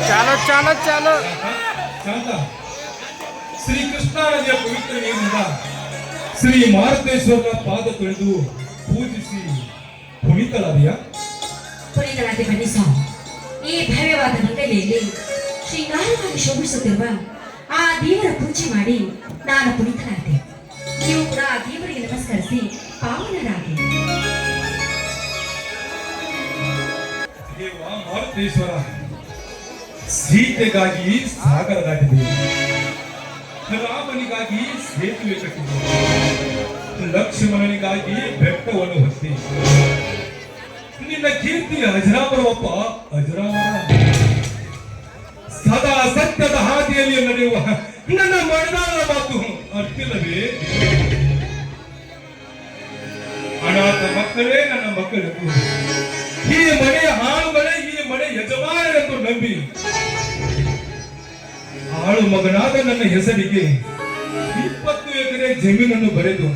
ಚಾಲೋ ಚಾಲೋ ಚಾಲೋ ಶಾಂತ ಶ್ರೀ ಕೃಷ್ಣ ನದಿಯ ಪವಿತ್ರ ನೀರಿನಿಂದ ಶ್ರೀ ಮಾರುತೇಶ್ವರನ ಪಾದ ತೊಳೆದು ಪೂಜಿಸಿ ಪುನೀತಳಾದೆಯ ಪುನೀತಳಾದೆ ಬನ್ನಿ ಸ್ವಾಮಿ. ಈ ಭವ್ಯವಾದ ಮಂಗಲಿಯಲ್ಲಿ ಶೃಂಗಾರವಾಗಿ ಶೋಭಿಸುತ್ತಿರುವ ಆ ದೇವರ ಪೂಜೆ ಮಾಡಿ ನಾನು ಪುನೀತನಾದೆ. ನೀವು ಕೂಡ ಆ ದೇವರಿಗೆ ನಮಸ್ಕರಿಸಿ ಪಾವನರಾಗಿ. ದೇವ ಮಾರುತೇಶ್ವರ ಸೀತೆಗಾಗಿ ಸಾಗರ ದಾಟಿದೆ, ರಾಮನಿಗಾಗಿ ಸೇತುವೆ ಕಟ್ಟಿದೆ, ಲಕ್ಷ್ಮಣನಿಗಾಗಿ ಬೆಟ್ಟವನ್ನು ಹೊತ್ತಿ. ನಿನ್ನ ಕೀರ್ತಿ ಅಜರಾಮರವಪ್ಪ ಅಜರಾಮರ. ಸದಾ ಸತ್ಯದ ಹಾದಿಯಲ್ಲಿ ನಡೆಯುವ ನನ್ನ ಮನದಾಳದ ಮಾತು ಅರ್ಥಿಲ್ಲವೇ? ಅನಾಥ ಮಕ್ಕಳೇ ನನ್ನ ಮಕ್ಕಳೆಂದು, ಈ ಮನೆಯ ಹಾಳುಗಳೇ ಈ ಮನೆ ಯಜಮಾನರೆಂದು ನಂಬಿ ಆಳು ಮಗನಾದ ನನ್ನ ಹೆಸರಿಗೆ 20 ಎಕರೆ ಜಮೀನನ್ನು ಬರೆದು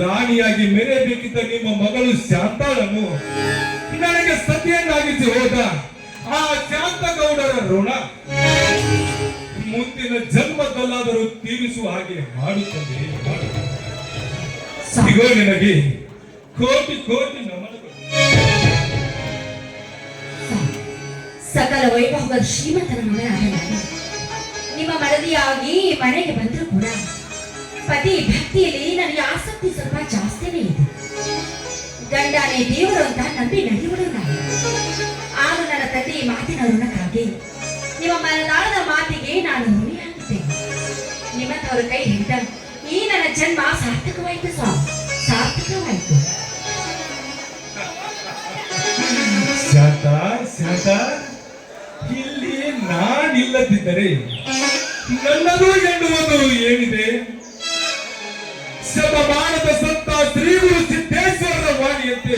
ರಾಣಿಯಾಗಿ ಮೆರೆಯಬೇಕಿದ್ದ ನಿಮ್ಮ ಮಗಳು ಶಾಂತಾಳನ್ನು ನನಗೆ ಸತಿಯನ್ನಾಗಿಸಿ ಹೋದ ಆ ಶಾಂತಗೌಡರ ಋಣ ಮುಂದಿನ ಜನ್ಮದಲ್ಲಾದರೂ ತೀರಿಸುವ ಹಾಗೆ ಮಾಡುತ್ತದೆ. ಸಿಗೋ ನಿನಗೆ ಕೋಟಿ ಕೋಟಿ ನಮನಗಳು. ಸಕಲ ವೈಭವದ ಶ್ರೀಮಂತನ ಮಗನಾದ ನಾನು ನಿಮ್ಮ ಮಡದಿಯಾಗಿ ಮನೆಗೆ ಬಂದರೂ ಕೂಡ ಪತಿ ಭಕ್ತಿಯಲ್ಲಿ ನನಗೆ ಆಸಕ್ತಿ ಸ್ವಲ್ಪ ಜಾಸ್ತಿನೇ ಇದೆ. ಗಂಡನೇ ದೇವರು ಅಂತ ನಂಬಿ ನಡೆಯುವುದು ನಾನು. ಆಗ ನನ್ನ ತಂದೆ ಮಾತಿನ ಋಣಕ್ಕಾಗಿ ನಿಮ್ಮ ಮನದಾಳದ ಮಾತಿಗೆ ನಾನು ಋಣಿಯಾಗಿದ್ದೇನೆ. ನಿಮ್ಮಂತವರ ಕೈ ಹಿಡಿದ ಈ ನನ್ನ ಜನ್ಮ ಸಾರ್ಥಕವಾಯಿತು ಸ್ವಾಮಿ, ಸಾರ್ಥಕವಾಯಿತು. ಶಾಂತ ಶಾಂತ, ಇಲ್ಲಿ ನಾನಿಲ್ಲದಿದ್ದರೆ ನನ್ನದು ಎನ್ನುವುದು ಏನಿದೆ? ಶತಮಾನದ ಸಂತ ಶ್ರೀ ಗುರು ಸಿದ್ದೇಶ್ವರರ ವಾಣಿಯಂತೆ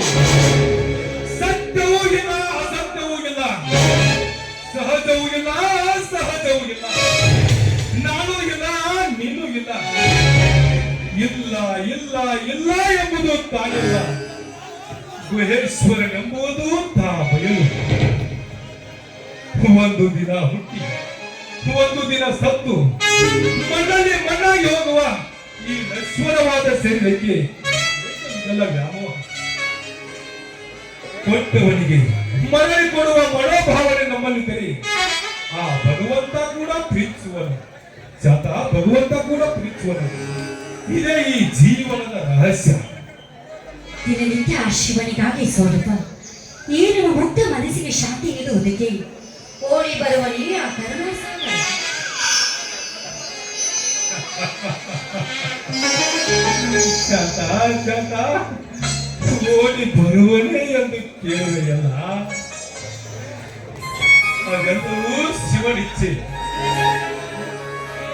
ಸತ್ಯವೂ ಇಲ್ಲ ಅಸತ್ಯವೂ ಇಲ್ಲ, ಸಹಜವೂ ಇಲ್ಲ ಸಹಜವೂ ಇಲ್ಲ, ನಾನು ಇಲ್ಲ ನೀನು ಇಲ್ಲ, ಇಲ್ಲ ಇಲ್ಲ ಇಲ್ಲ ಎಂಬುದು ತಾನಿಲ್ಲ, ಗುಹೇಶ್ವರನೆಂಬುದು ತಾ ಬಯಲು. ಒಂದು ದಿನ ಹುಟ್ಟಿ ಒಂದು ದಿನ ಸತ್ತು ಮಣ್ಣಲ್ಲಿ ಮಣ್ಣಾಗಿ ಹೋಗುವ ಈ ನಶ್ವರವಾದ ಶರೀರಕ್ಕೆ ಇದೆಲ್ಲ ವ್ಯಾಮೋಹ. ಕೊಟ್ಟವನಿಗೆ ಮರಳಿ ಕೊಡುವ ಮನೋಭಾವನೆ ನಮ್ಮಲ್ಲಿದ್ದರೆ ಆ ಭಗವಂತ ಕೂಡ ಪ್ರೀತಿಸುವನು. ಜಾತ ಭಗವಂತ ಕೂಡ ಪ್ರೀತಿಸುವನು. ಇದೇ ಈ ಜೀವನದ ರಹಸ್ಯ. ದಿನನಿತ್ಯ ಆ ಶಿವನಿಗಾಗಿ ಸ್ವರೂಪ ಏನು ಮುಗ್ಧ ಮನಸ್ಸಿಗೆ ಶಾಂತಿ ನೀಡುವುದಕ್ಕೆ ಓಡಿ ಬರುವನೇ ಆ ಕರುಣಾಸಾಗರ. ಶಾಂತ ಶಾಂತ, ಓಡಿ ಬರುವನೇ ಎಂದು ಕೇಳುವೆಯಲ್ಲ, ಹಾಗಂತೂ ಶಿವನಿಚ್ಛೆ.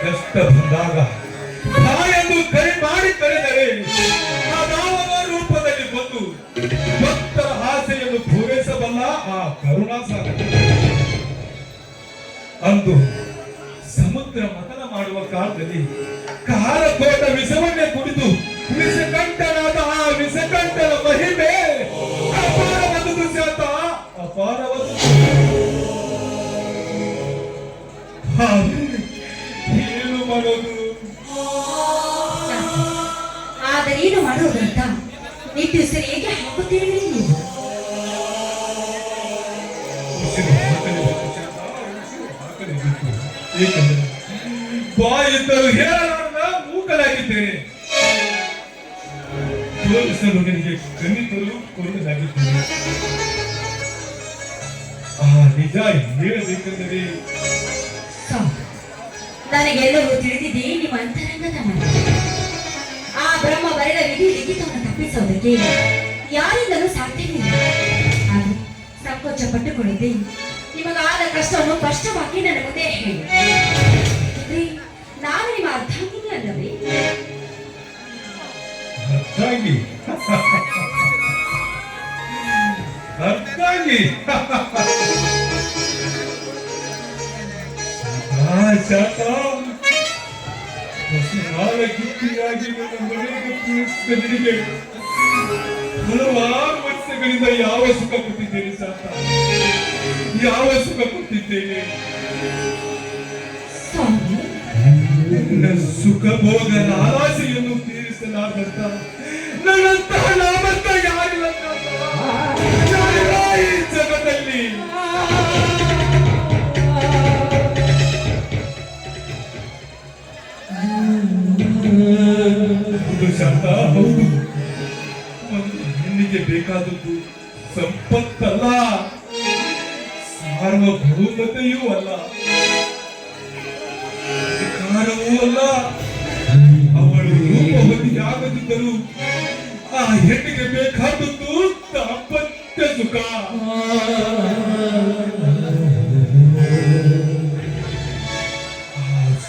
ಕಷ್ಟ ಬಂದಾಗ ಎಂದು ಕರೆ ಮಾಡಿ ಕರೆದರೆ ಅದಾವ ರೂಪದಲ್ಲಿ ಬಂದು ಭಕ್ತರ ಆಸೆಯನ್ನು ಪೂರೈಸಬಲ್ಲ ಆ ಕರುಣಾಸಾಗರ. ಅಂದು ಸಮುದ್ರ ಮಥನ ಮಾಡುವ ಕಾಲದಲ್ಲಿ ಕಾಲಕೋಟ ವಿಷವನ್ನೇ ಕುಡಿದು ವಿಷಕಂಠನಾದ ಆ ವಿಷಕಂಠನ ಮಹಿಮೆ ಅಪಾರವಾದುದು ಶಾಂತ, ಅಪಾರವಾದುದು. ಏನು ಮಾಡೋದು? ಆದರೆ ಏನು ಮಾಡುವುದಂತ ನಿಟ್ಟುಸಿರು ಹೇಗೆ ಹಾಕುತ್ತೀರಿ ನೀವು? ಬಾಯಿದ್ದರು ಹೇಳಲಾರದ ಮೂಕಲಾಗಿದ್ದೇನೆ, ತೋರಿಸಲು ನಿನಗೆ ಕಣ್ಣಿದ್ದರು ಕೊರಡಲಾಗಿದ್ದೇನೆ. ಆ ನಿಜ ಹೇಳಬೇಕೆಂದರೆ ನನಗೆಲ್ಲವೂ ತಿಳಿದಿದೆ. ನಿಮ್ಮ ಅಂತರಂಗದ ಮನ ಆ ಬ್ರಹ್ಮ ಬರೆದ ವಿಧಿ ಲಿಖಿತವನ್ನು ತಪ್ಪಿಸೋದಕ್ಕೆ ಯಾರಿಂದಲೂ ಸಾಧ್ಯವಿಲ್ಲ. ಆದರೆ ಸಂಕೋಚ ಪಟ್ಟುಕೊಳ್ಳದೆ ನಿಮಗಾದ ಕಷ್ಟವನ್ನು ಸ್ಪಷ್ಟವಾಗಿ ನನ್ನ ಮುಂದೆ ಹೇಳಿ. ನಾನು ನಿಮ್ಮ ಅರ್ಧಾಂಗಿನಿ ಅಲ್ಲವೇ? ಅರ್ಧಾಂಗಿ ಅರ್ಧಾಂಗಿ ಶಾಂತ, ಹೊಸನಾಳ ಕಿತ್ತಿಯಾಗಿ ನನ್ನ ಮನೆಗೆ ತಿಳಿಸಿದ ಹಲವಾರು ವರ್ಷಗಳಿಂದ ಯಾವ ಸುಖ ಕೊಟ್ಟಿದ್ದೇನೆ ಶಾಂತ. ಯಾವ ಸುಖ ಕೊಟ್ಟಿದ್ದೇನೆ? ಸ್ವಾಮಿ, ನನ್ನ ಸುಖ ಭೋಗ ಆಸೆಯನ್ನು ತೀರಿಸಲಾಗಂತ ನನ್ನಂತಹ ನಾಮಂತ ಯಾರಿಲ್ಲ ಯಾರಿಲ್ಲ ಈ ಜಗದಲ್ಲಿ. ಹೌದು ಶಾಂತ, ಹೌದು. ಒಂದು ಹೆಣ್ಣಿಗೆ ಬೇಕಾದದ್ದು ಸಂಪತ್ತಲ್ಲ, ಸಾರ್ವಭೌಮತೆಯೂ ಅಲ್ಲ, ಅಧಿಕಾರವೂ ಅಲ್ಲ. ಅವಳು ರೂಪವತಿಯಾಗದಿದ್ದರೂ ಆ ಹೆಣ್ಣಿಗೆ ಬೇಕಾದದ್ದು ದಾಂಪತ್ಯ ಸುಖ. ಆ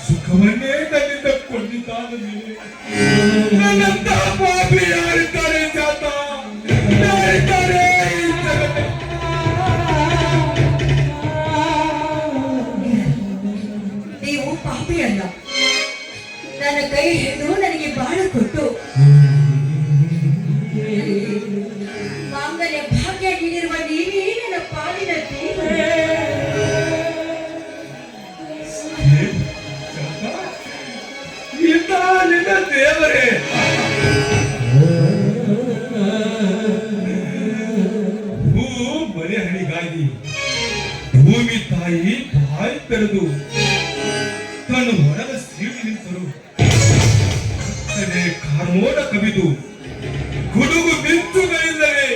ಸುಖವನ್ನೇ ನನ್ನಿಂದ ಕೊಂಡಿದ್ದಾದ ಮೇಲೆ ನನ್ನಂತಹ ಪಾಪಿ ಯಾರಿದ್ದಾರೆ ಜಾತ? ಯಾರಿದ್ದಾರೆ ಈ ಜಗತ್ತಲ್ಲಿ? ನೀವು ಪಾಪಿ ಅಲ್ಲ. ನನ್ನ ಕೈ ಹಿಡಿದು ನನಗೆ ಬಾಳ ಕೊಟ್ಟು ಮಾಂಗಲ್ಯ ಭಾಗ್ಯ ನೀಡಿರುವ ನೀವೇ ನನ್ನ ಪಾಲಿನ ದೇವರು. ಈತ ನಿನ್ನ ದೇವರೇ. ಹೂ ಮನೆ ಹಣಿಗಾಗಿ ಭೂಮಿ ತಾಯಿ ಬಾಯಿ ತೆರೆದು ತನ್ನ ಹೊರಗ ಸೀಳಿ ನಿಂತರು. ಕಾರ್ಮೋಡ ಕವಿದು ಗುಡುಗು ಮಿಂಚುಗಳಿಲ್ಲವೇ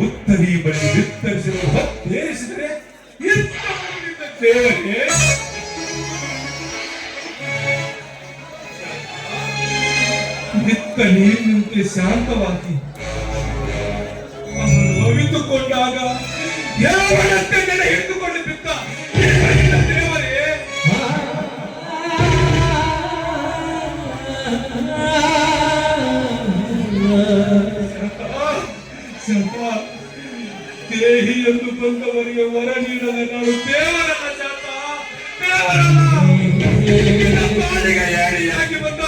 ಉತ್ತರಿ ಬಳಿ ವಿಸ್ತರಿಸಲು ಹೊತ್ತೇರಿಸಿದರೆ ದೇವರೇ. ನಿತ್ತ ನೀರಿನಂತೆ ಶಾಂತವಾಗಿ ಅವನು ಅವಿತುಕೊಂಡಾಗ ಯಾವನಂತೆ ನೆನೆ ಹಿಡಿದುಕೊಂಡು ಬಿದ್ದ ದೇವರೇ. ಶಾಂತ, ದೇಹಿ ಎಂದು ಬಂದವರಿಗೆ ವರ ನೀಡದ ನಾನು ದೇವರಲ್ಲ ಶಾಂತ, ದೇವರಲ್ಲ. ಪಾಲಿಗೆ ಏಣಿಯಾಗಿ ಬಂದ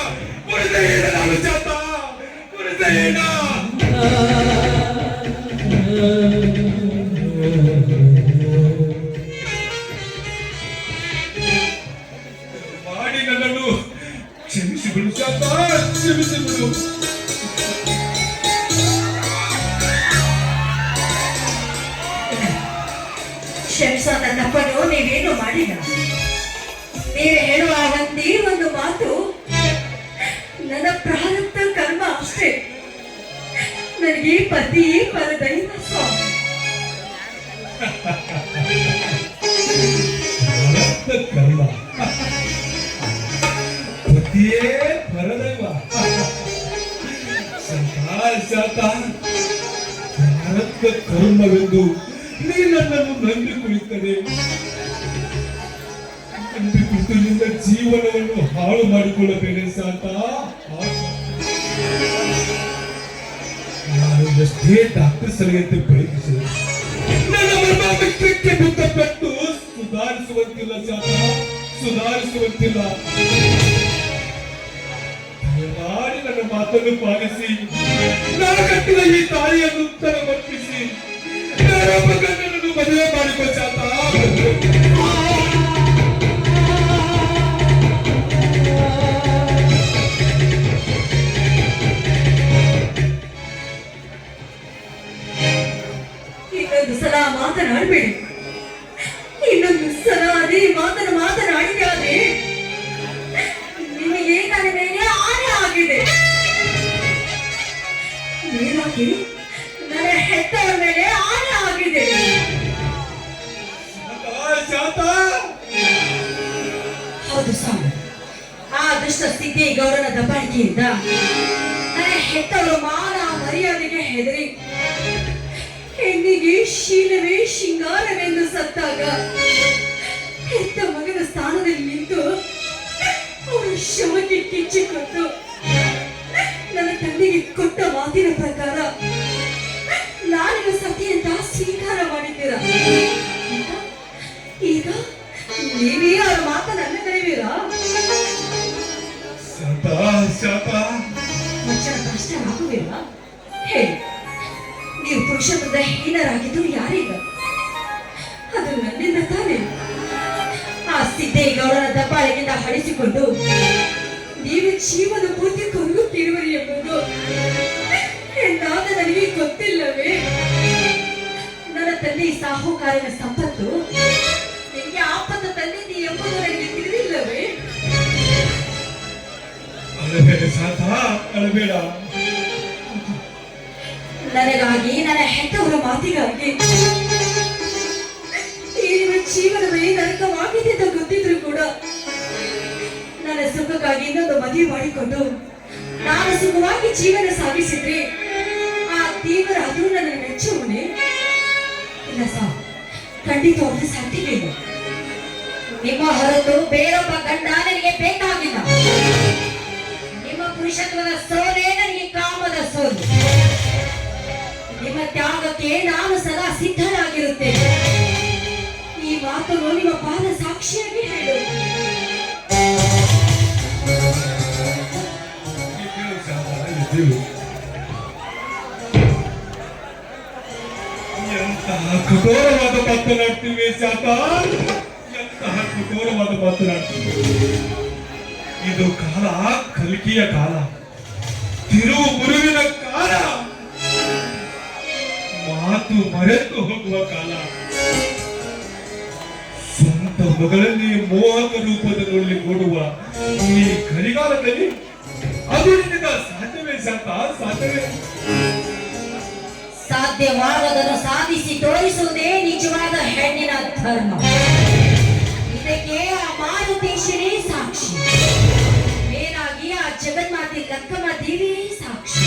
ಪುರುಷೇನ ನಾನು ಶಾಂತ, ಪುರುಷೇನ. ಮಾಡಿ ನನ್ನನ್ನು ಕ್ಷಮಿಸಿಬಿಡು ಶಾಂತ, ಕ್ಷಮಿಸಿಬಿಡು. ಕ್ಷಮಿಸೋದ ತಪ್ಪನ್ನು ನೀವೇನು ಮಾಡಿಲ್ಲ. ನೀವು ಹೇಳುವ ಒಂದೇ ಒಂದು ಮಾತು ನನ್ನ ಪ್ರಾರಬ್ಧ ಕರ್ಮ ಅಷ್ಟೇ. ನನಗೆ ಪತಿ ಪರದೈವ ಸ್ವಾಮಿ. ಕರ್ಮ ಪತಿಯೇ ಪರದೈವ. ಶಾಂತ, ಭಾರತ ಕರ್ಮವೆಂದು ನೀ ನನ್ನನ್ನು ನಂಬಿ ಕುಳಿತದೆ. ನಂಬಿ ಕುಳಿತು ನಿನ್ನ ಜೀವನವನ್ನು ಹಾಳು ಮಾಡಿಕೊಳ್ಳಬೇಡ ಶಾಂತ. ನಾನು ಎಷ್ಟೇ ಡಾಕ್ಟರ್ ಸಲಹೆಯಂತೆ ಪ್ರಯತ್ನಿಸಿದೆ, ನನ್ನ ಮರ್ಮಾಮಿತ್ರಕ್ಕೆ ಬಿದ್ದ ಪೆಟ್ಟು ಸುಧಾರಿಸುವಂತಿಲ್ಲ ಶಾಂತ, ಸುಧಾರಿಸುವಂತಿಲ್ಲ. ದಯಮಾಡಿ ನನ್ನ ಮಾತನ್ನು ಪಾಲಿಸಿ ನಾನು ಕಟ್ಟಿದ ಈ ತಾಯಿಯನ್ನು ತರಮರ್ಪಿಸಿ ನನ್ನನ್ನು ಮದುವೆ ಮಾಡಿಕೊ ಶಾಂತ. ಇನ್ನೊಂದು ಸಲ ಮಾತನಾಡಬೇಡಿ. ಇನ್ನೊಂದು ಸಲ ಅದೇ ಮಾತನ್ನು ಮಾತನಾಡಿದಾದ್ರೆ ನಿಮಗೆ ನನ್ನ ಮೇಲೆ ಆನೆ ಆಗಿದೆ. ನೀವಾಗಿ ನನ್ನ ಹೆತ್ತವರ ಮೇಲೆ ಆನೆ ಆಗಿದೆ. ಹೌದು ಸ್ವಾಮಿ, ಆ ದುಷ್ಟ ಸ್ಥಿತಿ ಗೌರವ ದಬ್ಬಾಳಿಕೆಯಿಂದ ನನ್ನ ಹೆತ್ತವರು ಮಾನ ಮರ್ಯಾದೆಗೆ ಹೆದರಿ ಹೆಣ್ಣಿಗೆ ಶೀಲವೇ ಶೃಂಗಾರವೆಂದು ಸತ್ತಾಗ ಹೆತ್ತ ಮಗನ ಸ್ಥಾನದಲ್ಲಿ ನಿಂತು ಅವರ ಶವಕ್ಕೆ ಕಿಚ್ಚಿಕೊಟ್ಟು ನನ್ನ ತಂದೆಗೆ ಕೊಟ್ಟ ಮಾತಿನ ಪ್ರಕಾರ ನಾನು ಸತಿ ಅಂತ ಸ್ವೀಕಾರ ಮಾಡಿದ್ದೀರ. ಈಗ ನೀವೇ ಅವರ ಮಾತನ್ನ ಕರೀತೀರಾ? ವಚನ ಕಷ್ಟ ಆಗುವಿಲ್ಲ? ಹೇಳಿ, ನೀವು ಪುರುಷತ್ವದ ಹೀನರಾಗಿದ್ದು ಯಾರಿಲ್ಲ, ಅದು ನನ್ನಿಂದ ತಾನೇ. ಆ ಸಿದ್ದೇಗೌಡನ ದಬ್ಬಾಳಿಕೆಯಿಂದ ಹಳಿಸಿಕೊಂಡು ನೀವು ಜೀವನ ಪೂರ್ತಿ ಕೊರಗುತ್ತಿರುವರಿ ಎಂಬುದು ಎಂದಾದ ನನಗೆ ಗೊತ್ತಿಲ್ಲವೇ? ನನ್ನ ತಂದೆ ಸಾಹುಕಾರನ ಸಂಪತ್ತು ನಿಮಗೆ ಆಪತ್ತು ತಂದಿದ್ದೆ ಎಂಬುದು ನನಗೆ ತಿಳಿದಿಲ್ಲವೇ? ಅಳಬೇಡ ಶಾಂತ, ಅಳಬೇಡ. ನನಗಾಗಿ, ನನ್ನ ಹೆತ್ತವರ ಮಾತಿಗಾಗಿ ಈ ನಿಮ್ಮ ಜೀವನವೇ ನರಕವಾಗಿದೆ ಅಂತ ಗೊತ್ತಿದ್ರು ಕೂಡ ನನ್ನ ಸುಖಕ್ಕಾಗಿ ಇನ್ನೊಂದು ಮದುವೆ ಮಾಡಿಕೊಂಡು ನಾನು ಸುಖವಾಗಿ ಜೀವನ ಸಾಗಿಸಿದ್ರೆ ಆ ದೇವರಾದ್ರೂ ನನ್ನ ಮೆಚ್ಚುವನೇ? ಇಲ್ಲ ಸರ್, ಖಂಡಿತವಾಗ್ಲೂ ಸಾಧ್ಯವಿಲ್ಲ. ನಿಮ್ಮ ಹೊರತು ಬೇರೊಬ್ಬ ಗಂಡ ನನಗೆ ಬೇಕಾಗಿಲ್ಲ. ನಿಮ್ಮ ಪುರುಷತ್ವದ ಸೋಲೆ ನನಗೆ ಕಾಮದ ಸೋಲು. ನಿಮ್ಮ ತ್ಯಾಗಕ್ಕೆ ನಾನು ಸದಾ ಸಿದ್ಧನಾಗಿರುತ್ತೇನೆ. ಈ ಮಾತನ್ನು ನಿಮ್ಮ ಪಾದ ಸಾಕ್ಷಿಯಾಗಿ ಹೇಳು. ಎಂತಹ ಕಠೋರವಾದ ಮಾತನಾಡ್ತೀವಿ ಶಾಂತ, ಎಂತಹ ಕಠೋರವಾದ ಮಾತನಾಡ್ತೀವಿ. ಇದು ಕಾಲ ಕಲ್ಕಿಯ ಕಾಲ, ತಿರುವು ಮುರುವಿನ ಕಾಲ, ಮಾತು ಮರೆತು ಹೋಗುವ ಕಾಲ. ಸ್ವಂತ ಮಗಳಲ್ಲಿ ಮೋಹಕ ರೂಪದಲ್ಲಿ ನೋಡುವ ಈ ಕಲಿಗಾಲದಲ್ಲಿ ಅದು ನಿನ್ನಿಂದ ಸಾಧ್ಯವೇ ಶಾಂತ? ಸಾಧ್ಯವೇ? ಸಾಧ್ಯವಾಗದನ್ನು ಸಾಧಿಸಿ ತೋರಿಸುವುದೇ ನಿಜವಾದ ಹೆಣ್ಣಿನ ಧರ್ಮ. ಇದಕ್ಕೆ ಆ ಮಾರುತೇಶ್ವರೇ ಸಾಕ್ಷಿ, ಮೇಲಾಗಿ ಆ ಜಗನ್ಮಾತೆ ಲಕ್ಕಮ್ಮ ದೇವಿಯೇ ಸಾಕ್ಷಿ.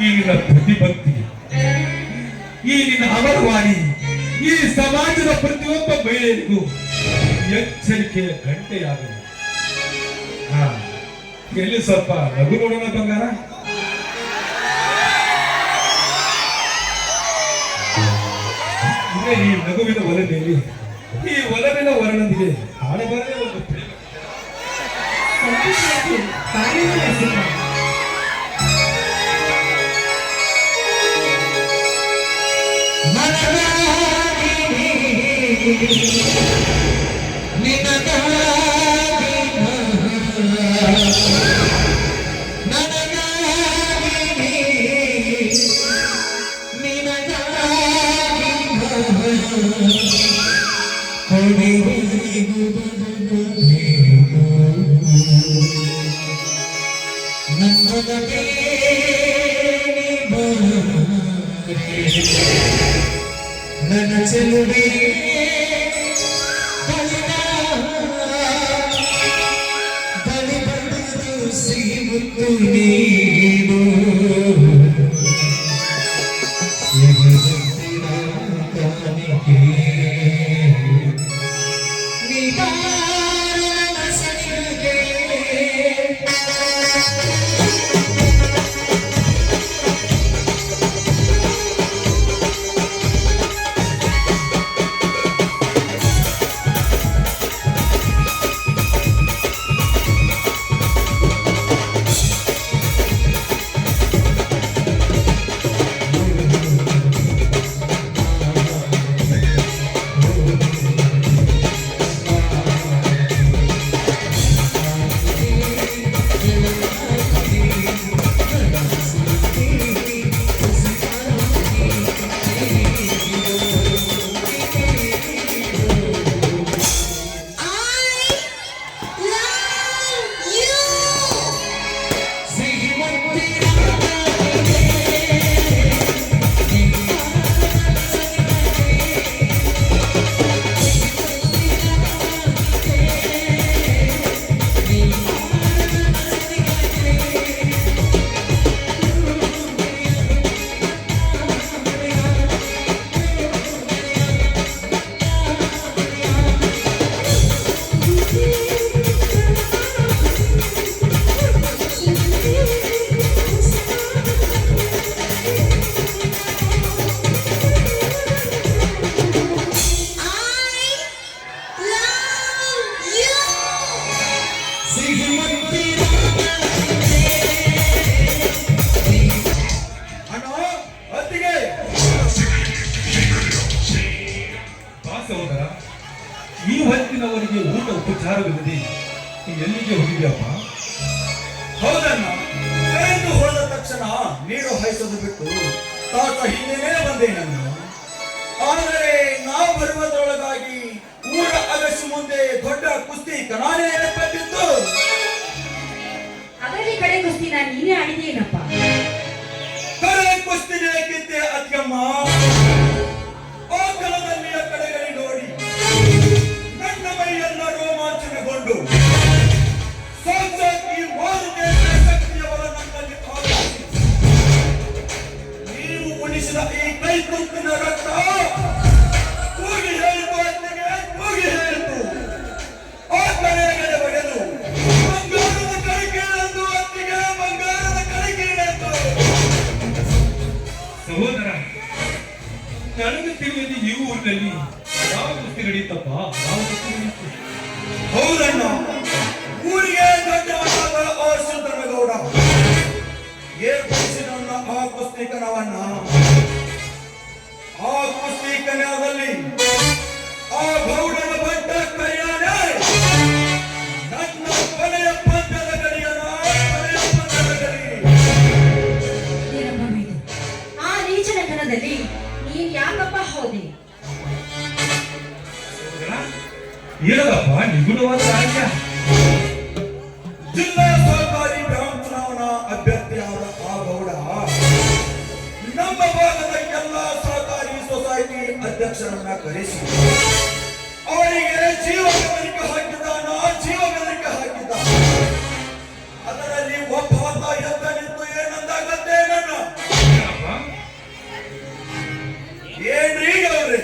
ಈ ನಿನ್ನ ಪ್ರತಿಭಕ್ತಿಗೆ, ಈ ನಿನ್ನ ಅಮರವಾಣಿ ಈ ಸಮಾಜದ ಪ್ರತಿಯೊಬ್ಬ ಮಹಿಳೆಯರಿಗೂ ಎಚ್ಚರಿಕೆಯ ಗಂಟೆಯಾಗಲಿ. ಎಲ್ಲಿ ಸ್ವಲ್ಪ ನಗು ನೋಡೋಣ ಬಂಗಾರ. ಇದೇ ಈ ನಗುವಿನ ಒಲವೆಯಲ್ಲಿ, ಈ ಒಲವಿನ ವರ್ಣದಿಗೆ ಹಾಡಬಾರದೇ ಒಂದು ಪ್ರೇಮ. ಸಂತೋಷವಾಗಿ ಕಾರ್ಯ ನಡೆಸಿದ್ದಾರೆ. ನನ್ನ ಚೆಲುವೆ ಬಲಿ ಬಂದು ಸಿಗುತ್ತು ನೀನು ಸಿಗುತ್ತಿರ ಕಾಣಿಕೆ ನಿಧಾನ ಸನಿಗೆ ಹೌದಣ್ಣ, ಕರೆಂಟು ಹೋದ ತಕ್ಷಣ ನೀರು ಹಾಯಿಸೋದು ಬಿಟ್ಟು ತಾತ ಹಿಂದೆನೇ ಬಂದೇನಣ್ಣ. ಆದರೆ ನಾವು ಬರುವುದರೊಳಗಾಗಿ ಊರ ಅಗಸಿ ಮುಂದೆ ದೊಡ್ಡ ಕುಸ್ತಿ ಕಣಾನೆ ಏರ್ಪಟ್ಟಿತ್ತು. ಅದರಲ್ಲಿ ಕಡೆ ಕುಸ್ತಿ ನಾನು ನೀನೇ ಆಡಿದೇನಪ್ಪ. ಕರೆ ಕುಸ್ತಿಗೆ ಕಿತ್ತೆ ಅತ್ಯಮ್ಮ ಆ ಕಲದಲ್ಲಿಯ ಕಡೆಗಳಿ ನೋಡಿ ನನ್ನ ಮೈಯೆಲ್ಲ ರೋಮಾಂಚನಗೊಂಡು ಸಾಕ್ಷಾತ್ ಈ ಮಾರುಕೇಂದ್ರ ಶಕ್ತಿಯವರ ನನ್ನಲ್ಲಿ ಆವರಿಸಿ ನೀವು ಉಳಿಸಿದ ಈ ಕೈ ತುತ್ತಿನ ರಕ್ತ ಕೂಗಿ ಹೇಳಿತು ಅತ್ತಿಗೆ, ಕೂಗಿ ಹೇಳಿತು. ಆ ಕಡೆಗಡೆ ಬಗೆದು ಬಂಗಾರದ ಕಡಿಕೇಳೆಂದು ಅತ್ತಿಗೆ, ಬಂಗಾರದ ಕಡಿಕೇಳೆಂದು. ಸಹೋದರ, ನನಗೆ ತಿಳಿಯದೆ ಈ ಊರಿನಲ್ಲಿ ಯಾವ ಕುಸ್ತಿ ನಡೀತಪ್ಪ, ಯಾವ ಕುಸ್ತಿ ನಡೀತು? ಹೌದಣ್ಣ, ಊರಿಗೆ ದೊಡ್ಡವನಾದ ಆ ಸುಂದರಗೌಡ ಏರ್ಪಡಿಸಿದ ಆ ಕುಸ್ತಿಕನವನ್ನ. ಆ ಕುಸ್ತಿಕನದಲ್ಲಿ ಆ ಗೌಡನ ಬಂಟ ಕೈಯಾನೆ ನನ್ನ ಕೊನೆಯ ಪಂದ್ಯದ ಗಡಿಯನ, ಕೊನೆಯ ಪಂದ್ಯದ ಗಡಿ. ಏನಪ್ಪ ಇದು? ಆ ನೀಚನ ಕಣದಲ್ಲಿ ನೀನ್ ಯಾಕಪ್ಪ ಹೋದೆ? ಸಹೋದರ, ಏನದಪ್ಪ ನಿಗೂಢವಾದ ರಾಜ್ಯ? ಜಿಲ್ಲಾ ಸಹಕಾರಿ ಗ್ರಾಮ ಚುನಾವಣಾ ಅಭ್ಯರ್ಥಿಯಾದ ಆ ಗೌಡ ನಮ್ಮ ಭಾಗದ ಎಲ್ಲ ಸಹಕಾರಿ ಸೊಸೈಟಿ ಅಧ್ಯಕ್ಷರನ್ನ ಕರೆಸಿ ಅವರಿಗೆ ಜೀವ ಬೆದರಿಕೆ ಹಾಕಿದ್ದಾನ, ಜೀವ ಬೆದರಿಕೆ ಹಾಕಿದ್ದ. ಅದರಲ್ಲಿ ಒಬ್ಬ ಆತ ಎದ್ದ ನಿಂತು ಏನಂದಾಗತ್ತೆ ನನ್ನ ಏನಪ್ಪ? ಏನ್ರೀ ಅವ್ರೆ,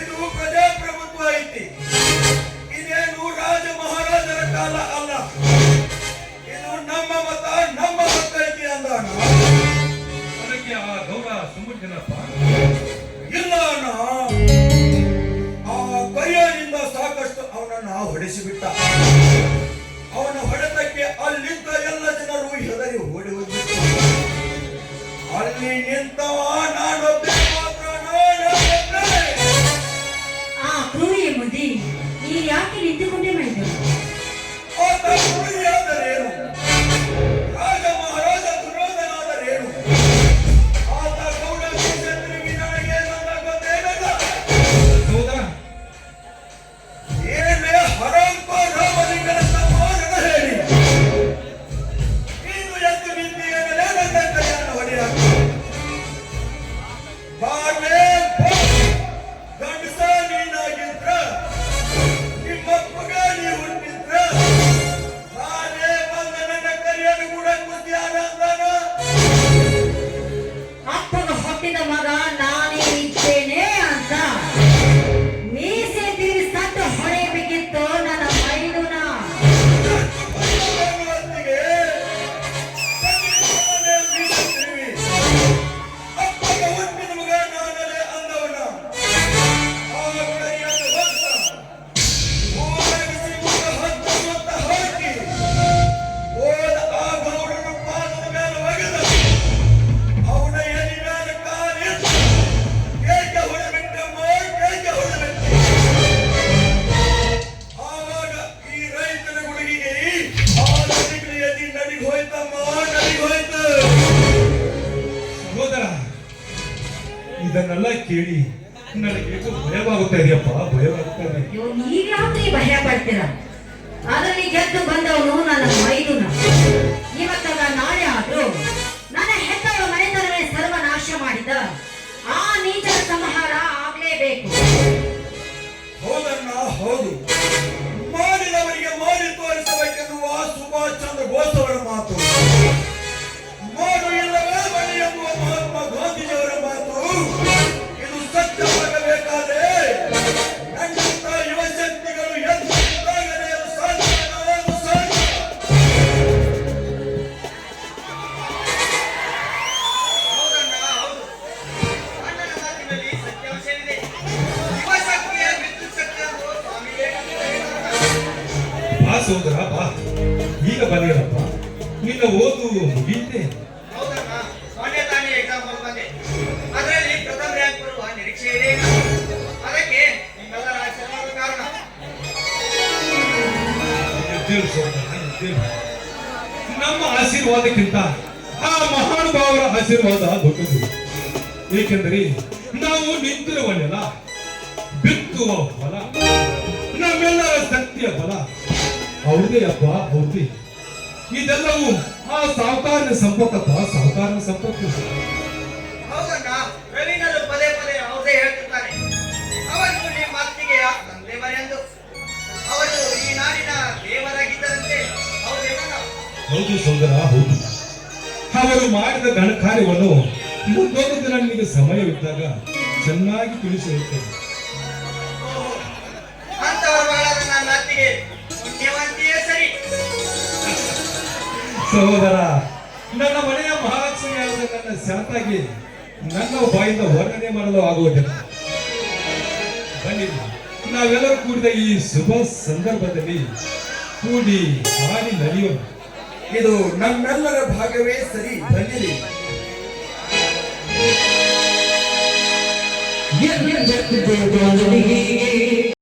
ಇದು ಪ್ರಜಾಪ್ರಭುತ್ವ ಐತಿ, ಇದೇನು ರಾಜ ಮಹಾರಾಜರ ಕಾಲ ಅಲ್ಲ, ಇದು ನಮ್ಮ ಮತ, ನಮ್ಮ ಹಕ್ಕು ಐತಿ ಅಂದಾನ. ಅದಕ್ಕೆ ಆ ಗೌಡ ಸುಮ್ಮನಿನಪ್ಪ. ಇಲ್ಲ ಅಣ್ಣ, ಆ ಕೈಯಾನಿಂದ ಸಾಕಷ್ಟು ಅವನನ್ನ ಹೊಡೆಸಿಬಿಟ್ಟ. ಅವನ ಹೊಡೆತಕ್ಕೆ ಅಲ್ಲಿದ್ದ ಎಲ್ಲ ಜನರು ಹೆದರಿ ಓಡಿ ಹೋಗಿದ್ರು. ಅಲ್ಲಿ ನಿಂತವ ನಾನೊಬ್ಬೇ ಮಾತ್ರ, ನಾನೊಬ್ಬನೇ. ಆ ಕ್ರೂರಿಯ ಮುಂದೆ ನೀನ್ ಯಾಕೆ ನಿಂತುಕೊಂಡೇ ಮಾಡಿದ್ರು? ಆತ ಕ್ರೂರಿಯಾದರೇನು, ರಾಜ ಮಹಾರಾಜ ದುರ್ಯೋಧನಾದರೇನು, ಆತ ಗೌಡ ಕ್ಷತ್ರಿಯನಿಗೆ ನನಗೆ ನನ್ನ ಗೊತ್ತೇನಲ್ಲ. ಸಹೋದರ, ಏನೇ ಹರಂಕೋ ರಾಮಲಿಂಗನ ತಮ್ಮ ನನ್ನ ಹೇಳಿ ನೀನು ಎದ್ದು ನಿಂತಿಯೇನಲೇ ನನ್ನ ಕೈಯನ್ನು ಹೊಡೆಯಾಕ. ಬಾರ್ಲೆ ಗಂಡಸ ನೀನಾಗಿದ್ರ, ನಿಮ್ಮಪ್ಪಗ ನೀ ಹುಟ್ಟಿದ್ರ, ನಾನೇ ಬಂದ ನನ್ನ ಕೈಯನ್ನು ಕೂಡ ಕುದ್ಯಾನ ಅಂದಾನ. ಅಪ್ಪನ ಹೊಟ್ಟಿದ ಮಗ ನಾನೇ ಇದ್ದೇನೆ ಅಂತ ಮೀಸೆ ತೀರಿಸಂತ ಹೊಡೆಯಬೇಕಿತ್ತು ನನ್ನ ಮೈದುನ. ಹೊತ್ತಿಗೆ ಸಂಗೀತವನ್ನೇ ಬೀಸುತ್ತಿರುವಿ. ಅಪ್ಪಗ ಹುಟ್ಟಿದ ಮಗ ನಾನಲೇ ಅಂದವನ ಆ ಕೈಯನ್ನು ಹೊತ್ತ ಓಡಗಿಸಿ ಮುಖ ಹತ್ತು ಸುತ್ತ ಹಾಕಿ ಓದ ಆ ಗೌಡನ ಪಾದದ ಮೇಲೆ ಒಗೆದ ಅವನ ಎದೆ ಮೇಲೆ ಕಾಲಿಟ್ಟು ಕೇಕೆ ಹೊಡೆಬಿಟ್ಟಮ್ಮ, ಕೇಕೆ ಹೊಡೆಬಿಟ್ಟೆ. ಆವಾಗ ಈ ರೈತನ ಹುಡುಗಿಗೆ ಆ ನದಿಗಳು ಎದಿ ನಡಿಗೆ ಹೋಯ್ತಮ್ಮ, ನಡಿಗೆ ಹೋಯ್ತು. ಸಹೋದರ, ಇದನ್ನೆಲ್ಲ ಕೇಳಿ ನನಗೆ ಭಯವಾಗುತ್ತಾ ಇದೆಯಪ್ಪ, ಭಯವಾಗುತ್ತಾ ಇದೆ. ಅಯ್ಯೋ, ನೀವ್ ಯಾಕ್ರಿ ಭಯ ಪಡ್ತೀರ? ಅದರಲ್ಲಿ ಗೆದ್ದು ಬಂದವನು ನನ್ನ ಮೈದುನ. ಇವತ್ತಲ್ಲ ನಾಳೆ ಆದ್ರೂ ನನ್ನ ಹೆತ್ತವಳ ಮನೆತನವೇ ಸರ್ವನಾಶ ಮಾಡಿದ ಆ ನೀಚರ ಸಂಹಾರ ಆಗ್ಲೇಬೇಕು. ಹೌದಣ್ಣ, ಹೌದು. ಮಾಡಿದವರಿಗೆ ಮಾಡಿ ತೋರಿಸಬೇಕೆನ್ನುವ ಸುಭಾಷ್ ಚಂದ್ರ ಬೋಸ್ ಅವರ ಮಾತು, ಮಾಡು ಇಲ್ಲವೇ ಬಳಿ ಎಂಬುವ ಮಹಾತ್ಮ ಗಾಂಧೀಜಿಯವರ ಮಾತು, ಇದು ಸತ್ಯವಾಗಬೇಕಾದ್ರೆ ನನ್ನಂತ ಯುವಶಕ್ತಿಗಳು ಎಂದಾಗಲೇ ಅದು ಸಾಧ್ಯ, ಅದು ಸಾಧ್ಯ. ಹೌದಣ್ಣ, ಹೌದು. ಅಣ್ಣನ ಮಾತಿನಲ್ಲಿ ಸತ್ಯಾಂಶವಿದೆ. ಯುವಶಕ್ತಿಯ ವಿದ್ಯುತ್ ಶಕ್ತಿ ಎಂದು ಸ್ವಾಮಿ ವಿವೇಕಾನಂದರು. ಬಾ ಸಹೋದರ, ಬಾ. ಈಗ ಬಂದಿರಪ್ಪ, ನಿನ್ನ ಓದು ಮುಗಿಯುತ್ತೆ. ಹೌದಣ್ಣ, ಮೊನ್ನೆ ತಾನೇ ಎಕ್ಸಾಮ್ ಬಂದೆ. ಅದರಲ್ಲಿ ಪ್ರಥಮ ರ್ಯಾಂಕ್ ಬರುವ ನಿರೀಕ್ಷೆ ಇದೆ. ಅದಕ್ಕೆ ನಿಮ್ಮೆಲ್ಲರ ಆಶೀರ್ವಾದ ಕಾರಣ. ಎದ್ದೇಳು ಸಹೋದರ, ಎದ್ದೇಳು. ನಮ್ಮ ಆಶೀರ್ವಾದಕ್ಕಿಂತ ಆ ಮಹಾನುಭಾವರ ಆಶೀರ್ವಾದ ದೊಡ್ಡದು. ಏಕೆಂದರೆ ನಾವು ನಿಂತಿರುವ ನೆಲ, ಬಿತ್ತುವ ಫಲ, ನಮ್ಮೆಲ್ಲರ ಶಕ್ತಿಯ ಬಲ ಅವ್ರದೇ ಅಪ್ಪ, ಅವ್ರದೇ. ಇದೆಲ್ಲವೂ ಆ ಸಾಹುಕಾರನ ಸಂಪತ್ತಪ್ಪ, ಸಾಹುಕಾರನ ಸಂಪತ್ತು. ಹೌದಣ್ಣ, ರವೀಂದ್ರರು ಪದೇ ಪದೇ ಅವ್ರದೇ ಹೇಳ್ತಿರ್ತಾರೆ. ಅವರು ನಿಮ್ಮ ಅತ್ತಿಗೆಯ ತಂದೆ ಮರೆಯಂದು ಅವರು ಈ ನಾಡಿನ ದೇವರಾಗಿದ್ದರಂತೆ. ಹೌದೇನಣ್ಣ? ಹೌದು ಸೋದರ, ಹೌದು. ಅವರು ಮಾಡಿದ ಘನ ಕಾರ್ಯವನ್ನು ಮುಂದೊಂದು ದಿನ ನಿಮಗೆ ಸಮಯವಿದ್ದಾಗ ಚೆನ್ನಾಗಿ ತಿಳಿಸಿ ಹೇಳ್ತೇನೆ. ಅಂತವರ ಮಗಳಾದ ನನ್ನ ಅತ್ತಿಗೆ ಪುಣ್ಯವಂತಿಯೇ ಸರಿ. ಸಹೋದರ, ನನ್ನ ಮನೆಯ ಮಹಾಲಕ್ಷ್ಮಿಯಾದ ನನ್ನ ಶಾಂತಾಗಿ ನನ್ನ ಬಾಯಿಂದ ವರ್ಣನೆ ಮಾಡಲು ಆಗುವುದಿಲ್ಲ. ಬನ್ನಿರಿ, ನಾವೆಲ್ಲರೂ ಕೂಡಿದ ಈ ಶುಭ ಸಂದರ್ಭದಲ್ಲಿ ಕೂಡಿ ಹಾಡಿ ನಲಿಯೋಣ. ಇದು ನಮ್ಮೆಲ್ಲರ ಭಾಗವೇ ಸರಿ. ಬನ್ನಿರಿ. ಎಲ್ಲ ಜಗತ್ತಿಗೆ